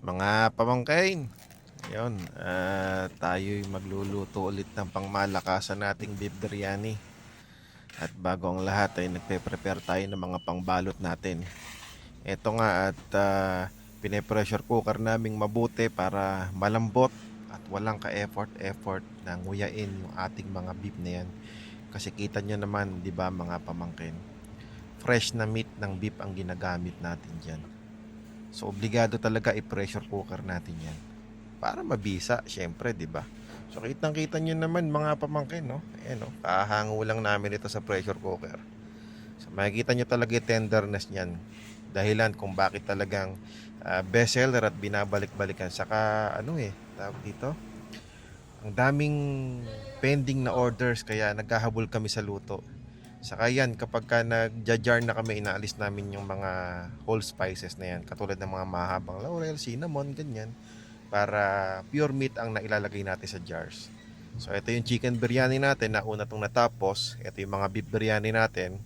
Mga pamangkin, ngayon, tayo'y magluluto ulit ng pangmalakasan nating beef biryani. At bago ang lahat ay nagpe-prepare tayo ng mga pangbalot natin. Ito nga at pine-pressure cooker naming mabuti para malambot at walang ka-effort na nguyain yung ating mga beef na yan. Kasi kita nyo naman, di ba mga pamangkin, fresh na meat ng beef ang ginagamit natin dyan. So obligado talaga i-pressure cooker natin 'yan para mabisa, syempre, 'di ba? So kitang-kita niyo naman mga pamangkin, no? Ayan, no? Kahango lang namin ito sa pressure cooker. So makikita niyo talaga yung tenderness niyan. Dahilan kung bakit talagang best seller at binabalik-balikan. Saka ano tawag dito? Ang daming pending na orders kaya naghahabol kami sa luto. Saka yan, kapag ka nagja-jar na kami, inaalis namin yung mga whole spices na yan. Katulad ng mga mahabang laurel, cinnamon, ganyan. Para pure meat ang nailalagay natin sa jars. So ito yung chicken biryani natin na una itong natapos. Ito yung mga beef biryani natin.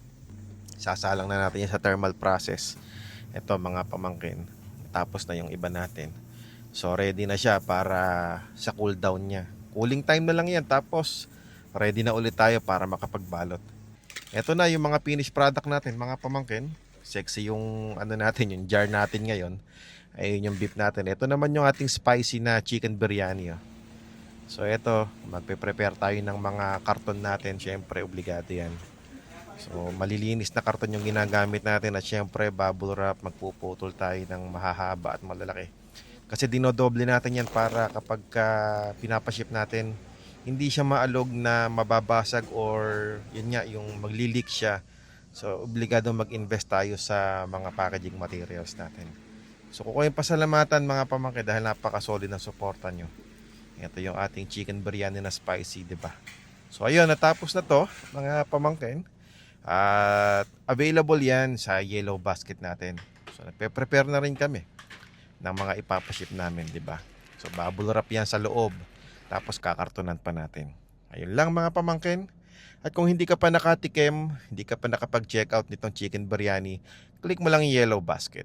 Sasalang na natin yan sa thermal process. Ito mga pamangkin. Tapos na yung iba natin. So ready na siya para sa cool down niya. Cooling time na lang yan. Tapos ready na ulit tayo para makapagbalot. Ito na yung mga finished product natin, mga pamangkin. Sexy yung ano natin, yung jar natin ngayon. Ayun yung beef natin. Ito naman yung ating spicy na chicken biryani. So ito, magpe-prepare tayo ng mga karton natin. Syempre, obligado yan. So malilinis na karton yung ginagamit natin. At syempre, bubble wrap, magpuputol tayo ng mahahaba at malalaki. Kasi dinodoble natin yan para kapag pinapaship natin, hindi siya maalog na mababasag or yun nga yung magli-leak siya. So obligado mag-invest tayo sa mga packaging materials natin. So kukuha yung pasalamatan mga pamangkin dahil napaka-solid ng suporta nyo. Ito yung ating chicken biryani na spicy, di ba? So ayun, natapos na to mga pamangkin. At available yan sa yellow basket natin. So nagpe-prepare na rin kami ng mga ipapaship namin, di ba? So bubble wrap yan sa loob. Tapos kakartonan pa natin. Ayun lang mga pamangkin. At kung hindi ka pa nakatikim, hindi ka pa nakapag-check out nitong chicken biryani, click mo lang yung yellow basket.